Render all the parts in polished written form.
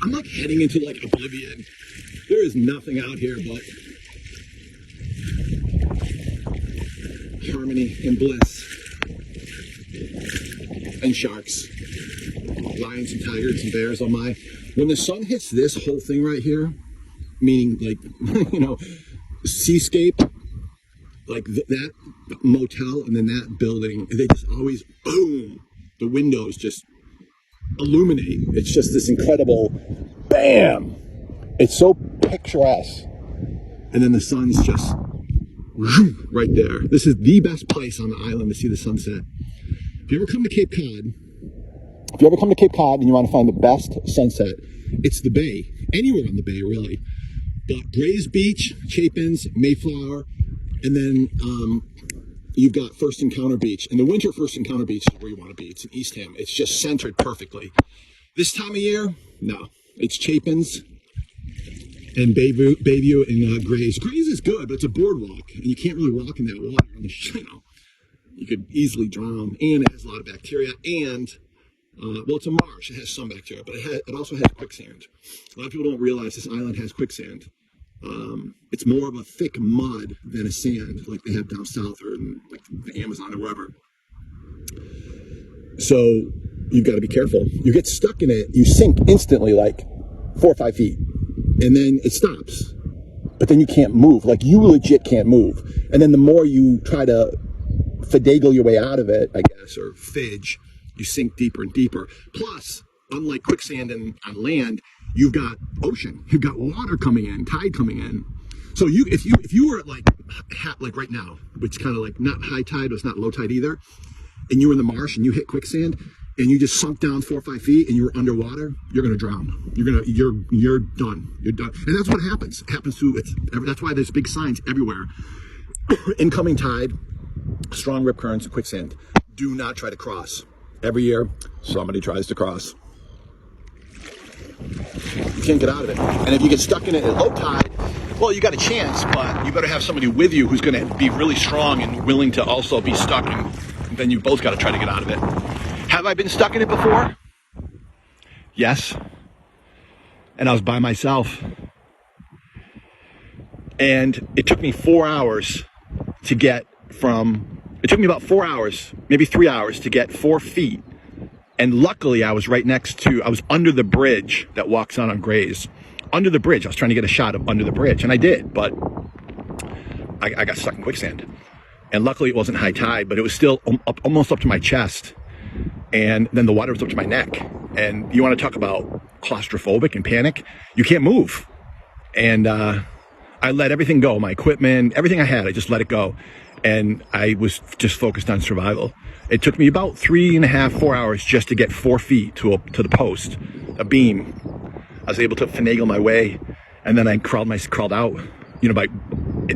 I'm like heading into like oblivion. There is nothing out here but harmony and bliss. And sharks. Lions and tigers and bears on my... When the sun hits this whole thing right here, meaning like, you know, seascape, like that motel and then that building, they just always, boom, the windows just illuminate. It's just this incredible, bam! It's so picturesque. And then the sun's just right there. This is the best place on the island to see the sunset. If you ever come to Cape Cod and you want to find the best sunset, it's the bay. Anywhere on the bay, really. But Grays Beach, Chapin's, Mayflower, and then you've got First Encounter Beach. And the winter First Encounter Beach is where you want to be. It's in Eastham. It's just centered perfectly. This time of year, no. It's Chapin's and Bayview and Grays. Grays is good, but it's a boardwalk, and you can't really walk in that water. You know, you could easily drown, and it has a lot of bacteria, and well, it's a marsh. It has some bacteria, but it also has quicksand. A lot of people don't realize this island has quicksand. It's more of a thick mud than a sand like they have down south or in like the Amazon or wherever. So you've got to be careful. You get stuck in it, you sink instantly like 4 or 5 feet, and then it stops. But then you can't move. Like you legit can't move. And then the more you try to finagle your way out of it, I guess, or fidge, you sink deeper and deeper. Plus, unlike quicksand and on land, you've got ocean. You've got water coming in, tide coming in. So if you were at like right now, which kind of like not high tide, but it's not low tide either, and you were in the marsh and you hit quicksand and you just sunk down 4 or 5 feet and you were underwater, you're gonna drown. You're done. You're done. And that's what happens. It happens to that's why there's big signs everywhere. Incoming tide, strong rip currents, and quicksand. Do not try to cross. Every year, somebody tries to cross. You can't get out of it. And if you get stuck in it at low tide, well, you got a chance, but you better have somebody with you who's going to be really strong and willing to also be stuck, and then you both got to try to get out of it. Have I been stuck in it before? Yes. And I was by myself. And it took me 4 hours to get it took me about 4 hours, maybe 3 hours to get 4 feet. And luckily I was I was under the bridge that walks on Grays. Under the bridge. I was trying to get a shot of under the bridge, and I did, but I got stuck in quicksand. And luckily it wasn't high tide, but it was still almost up to my chest. And then the water was up to my neck. And you want to talk about claustrophobic and panic? You can't move. And I let everything go, my equipment, everything I had, I just let it go. And I was just focused on survival. It took me about 3.5, 4 hours just to get 4 feet to the post, a beam. I was able to finagle my way, and then I crawled out, you know, by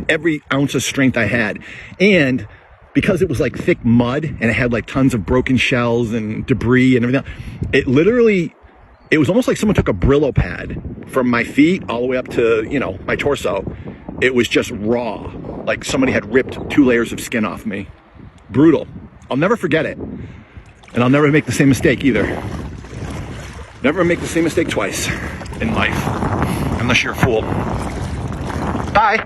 every ounce of strength I had. And because it was like thick mud and it had like tons of broken shells and debris and everything, it was almost like someone took a Brillo pad from my feet all the way up to, you know, my torso. It was just raw, like somebody had ripped 2 layers of skin off me. Brutal. I'll never forget it. And I'll never make the same mistake either. Never make the same mistake twice in life, unless you're a fool. Bye.